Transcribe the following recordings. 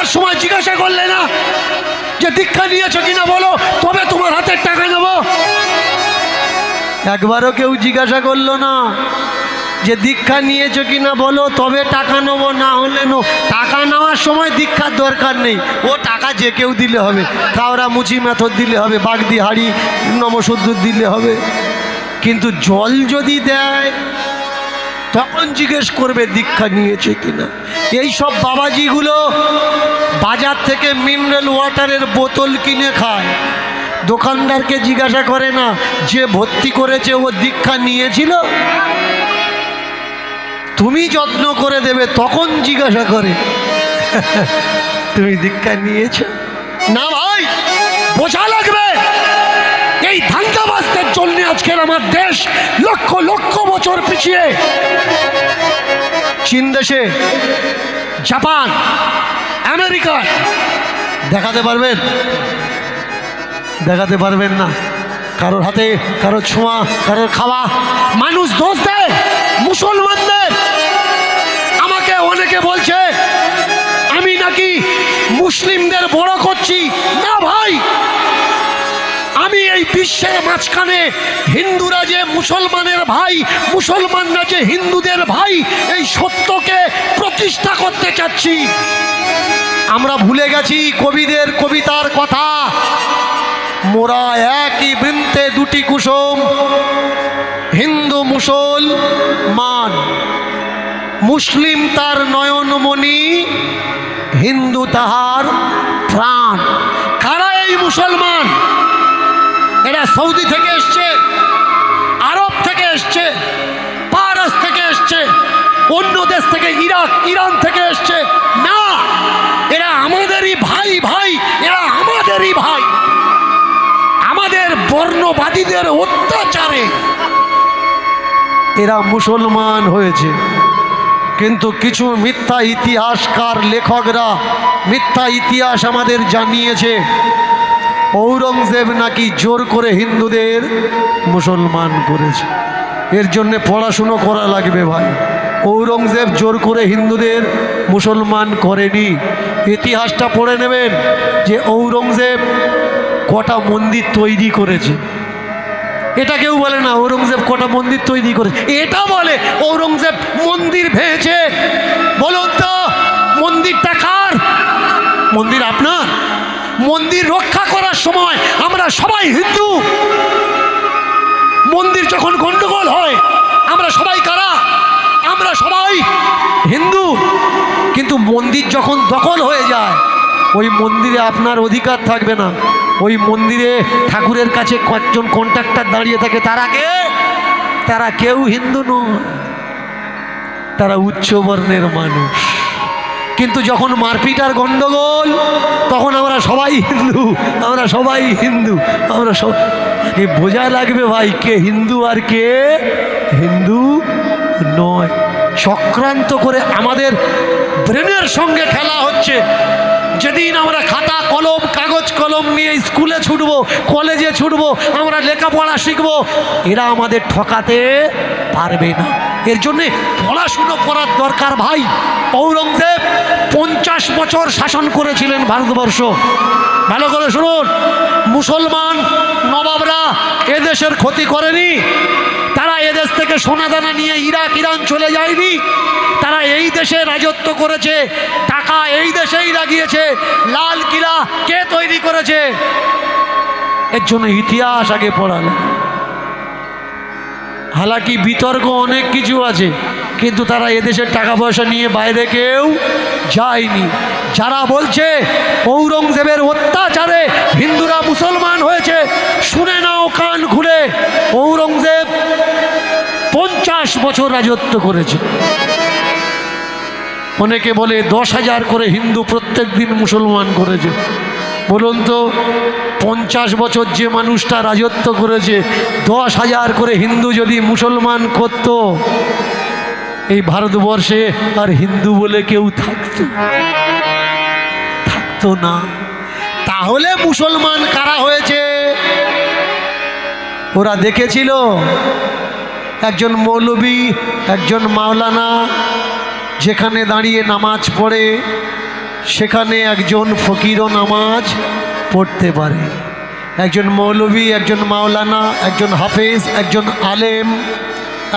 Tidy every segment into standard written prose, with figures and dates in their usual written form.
নেওয়ার সময় জিজ্ঞাসা করলে না যে দীক্ষা নিয়েছো কিনা বলো, তবে তোমার হাতের টাকা নেব? একবারও কেউ জিজ্ঞাসা করলো না যে দীক্ষা নিয়েছো কিনা বলো, তবে টাকা নেবো, না হলে নো। টাকা নেওয়ার সময় দীক্ষার দরকার নেই, ও টাকা যে কেউ দিলে হবে, কাউরা মুচি মেথর দিলে হবে, বাগদি হাড়ি নমসূদ্র দিলে হবে। কিন্তু জল যদি দেয় তখন জিজ্ঞেস করবে দীক্ষা নিয়েছে কিনা। এই সব বাবাজিগুলো বাজার থেকে মিনারেল ওয়াটারের বোতল কিনে খায়, দোকানদারকে জিজ্ঞাসা করে না যে ভর্তি করেছে ও দীক্ষা নিয়েছিল। তুমি যত্ন করে দেবে তখন জিজ্ঞাসা করে তুমি দীক্ষা নিয়েছ না। ভাই বোঝা লাগবে, এই ধান্দাবাজদের জন্য আজকের আমার দেশ লক্ষ লক্ষ বছর পিছিয়ে। চীন দেশে, জাপান, আমেরিকা দেখাতে পারবেন? দেখাতে পারবেন না। কারোর হাতে কারোর ছোঁয়া, কারোর খাওয়া। মানুষ দোষ দেয় মুসলমানদের। আমাকে অনেকে বলছে আমি নাকি মুসলিমদের বড় করছি। না ভাই, আমি এই বিশ্বের মাঝখানে হিন্দুরা যে মুসলমানের ভাই, মুসলমানরা যে হিন্দুদের ভাই, এই সত্যকে প্রতিষ্ঠা করতে চাচ্ছি। আমরা ভুলে গেছি কবিদের কবিতার কথা, মোরা একই বৃন্তে দুটি কুসুম, হিন্দু মুসলমান। মুসলিম তার নয়নমণি, হিন্দু তাহার প্রাণ। কারা এই মুসলমান? এরা সৌদি থেকে এসছে, আরব থেকে এসছে, পারস থেকে এসছে, অন্য দেশ থেকে, ইরাক, ইরান থেকে এসছে না। এরা আমাদেরই ভাই। ভাই এরা আমাদেরই ভাই। আমাদের বর্ণবাদীদের অত্যাচারে এরা মুসলমান হয়েছে। কিন্তু কিছু মিথ্যা ইতিহাসকার লেখকরা মিথ্যা ইতিহাস আমাদের জানিয়েছে ঔরঙ্গজেব নাকি জোর করে হিন্দুদের মুসলমান করেছে। এর জন্যে পড়াশুনো করা লাগবে ভাই। ঔরঙ্গজেব জোর করে হিন্দুদের মুসলমান করেনি। ইতিহাসটা পড়ে নেবেন যে ঔরঙ্গজেব কটা মন্দির তৈরি করেছে। এটা কেউ বলে না ঔরঙ্গজেব কটা মন্দির তৈরি করেছে, এটা বলে ঔরঙ্গজেব মন্দির ভেঙেছে। বলুন তো মন্দিরটা কার? মন্দির আপনার। মন্দির রক্ষা করার সময় আমরা সবাই হিন্দু। মন্দির যখন গন্ডগোল হয় আমরা সবাই কারা? আমরা সবাই হিন্দু। কিন্তু মন্দির যখন দখল হয়ে যায় ওই মন্দিরে আপনার অধিকার থাকবে না। ওই মন্দিরে ঠাকুরের কাছে কয়েকজন কন্ট্রাক্টর দাঁড়িয়ে থাকে। তারা কে? তারা কেউ হিন্দু নয়, তারা উচ্চ বর্ণের মানুষ। কিন্তু যখন মারপিট আর গন্ডগোল তখন আমরা সবাই হিন্দু, আমরা সবাই হিন্দু, আমরা সব। বোঝা লাগবে ভাই কে হিন্দু আর কে হিন্দু নয়। চক্রান্ত করে আমাদের ব্রেনের সঙ্গে খেলা হচ্ছে। যেদিন আমরা খাতা কলম, কাগজ কলম নিয়ে স্কুলে ছুটবো, কলেজে ছুটবো, আমরা লেখাপড়া শিখবো, এরা আমাদের ঠকাতে পারবে না। এর জন্যে পড়াশুনো করার দরকার ভাই। ঔরঙ্গজেব 50 বছর শাসন করেছিলেন ভারতবর্ষ। ভালো করে শুনুন, মুসলমান নবাবরা এদেশের ক্ষতি করেনি। তারা এদেশ থেকে সোনাদানা নিয়ে ইরাক, ইরান চলে যায়নি। তারা এই দেশে রাজত্ব করেছে, টাকা এই দেশেই লাগিয়েছে। লাল কিলা কে তৈরি করেছে? এর জন্য ইতিহাস আগে পড়ালো। হালাকি বিতর্ক অনেক কিছু আছে, কিন্তু তারা এদেশের টাকা পয়সা নিয়ে বাইরে কেউ যায়নি। যারা বলছে ঔরঙ্গজেবের অত্যাচারে হিন্দুরা মুসলমান হয়েছে, শুনে নাও কান খুলে। ঔরঙ্গজেব 50 বছর রাজত্ব করেছে। অনেকে বলে 10,000 করে হিন্দু প্রত্যেক দিন মুসলমান করেছে। বলুন তো 50 বছর যে মানুষটা রাজত্ব করেছে 10,000 করে হিন্দু যদি মুসলমান করত, এই ভারতবর্ষে আর হিন্দু বলে কেউ থাকতো না। তাহলে মুসলমান কারা হয়েছে? ওরা দেখেছিল একজন মৌলবী, একজন মাওলানা যেখানে দাঁড়িয়ে নামাজ পড়ে সেখানে একজন ফকিরও নামাজ পড়তে পারে। একজন মৌলভী, একজন মাওলানা, একজন হাফেজ, একজন আলেম,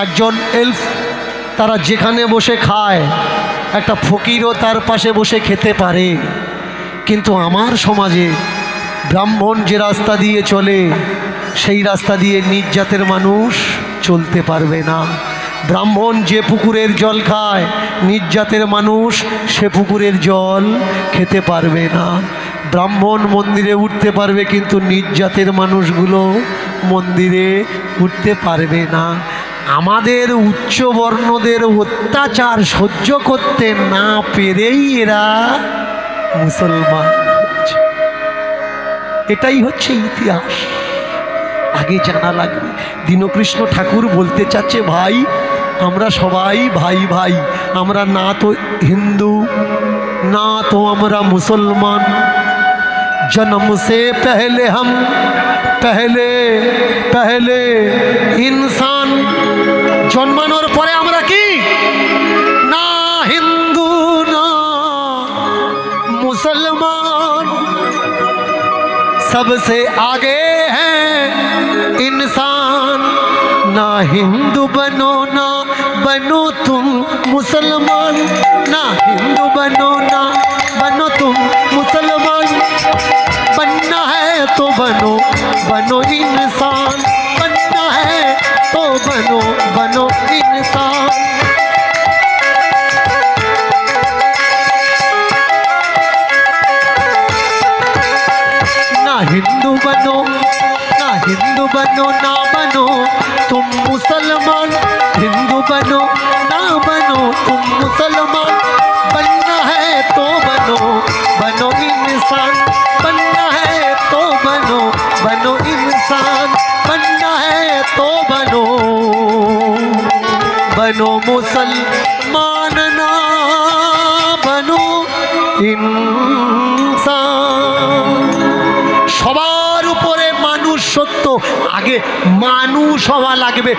একজন এলফ, তারা যেখানে বসে খায় একটা ফকিরও তার পাশে বসে খেতে পারে। কিন্তু আমার সমাজে ব্রাহ্মণ যে রাস্তা দিয়ে চলে সেই রাস্তা দিয়ে নিজ জাতের মানুষ চলতে পারবে না। ব্রাহ্মণ যে পুকুরের জল খায় নিজ জাতের মানুষ সে পুকুরের জল খেতে পারবে না। ব্রাহ্মণ মন্দিরে উঠতে পারবে কিন্তু নিজ জাতের মানুষগুলো মন্দিরে উঠতে পারবে না। আমাদের উচ্চ বর্ণদের অত্যাচার সহ্য করতে না পেরেই এরা মুসলমান হচ্ছে। এটাই হচ্ছে ইতিহাস, আগে জানা লাগবে। দীনকৃষ্ণ ঠাকুর বলতে চাচ্ছে, ভাই আমরা সবাই ভাই ভাই, আমরা না তো হিন্দু না তো আমরা মুসলমান। जन्म से पहले हम पहले इंसान, जन्मानोर परे আমরা কি না হিন্দু না मुसलमान, सबसे आगे हैं इंसान। ना हिंदू बनो ना बनो तुम मुसलमान, ना हिंदू बनो ना बनो तुम मुसलमान। बनना है तो बनो बनो इंसान, बनना है तो बनो बनो इंसान। ना हिंदू बनो ना बनो तुम मुसलमान, हिंदू बनो ना बनो तुम मुसलमान। बनना है तो बनो बनो इंसान, बनना है तो बनो बनो इंसान। बनना है तो बनो बनो मुसलमान, ना बनो इंसान। সবার উপরে মানুষ সত্য, আগে মানুষ হওয়া লাগবে।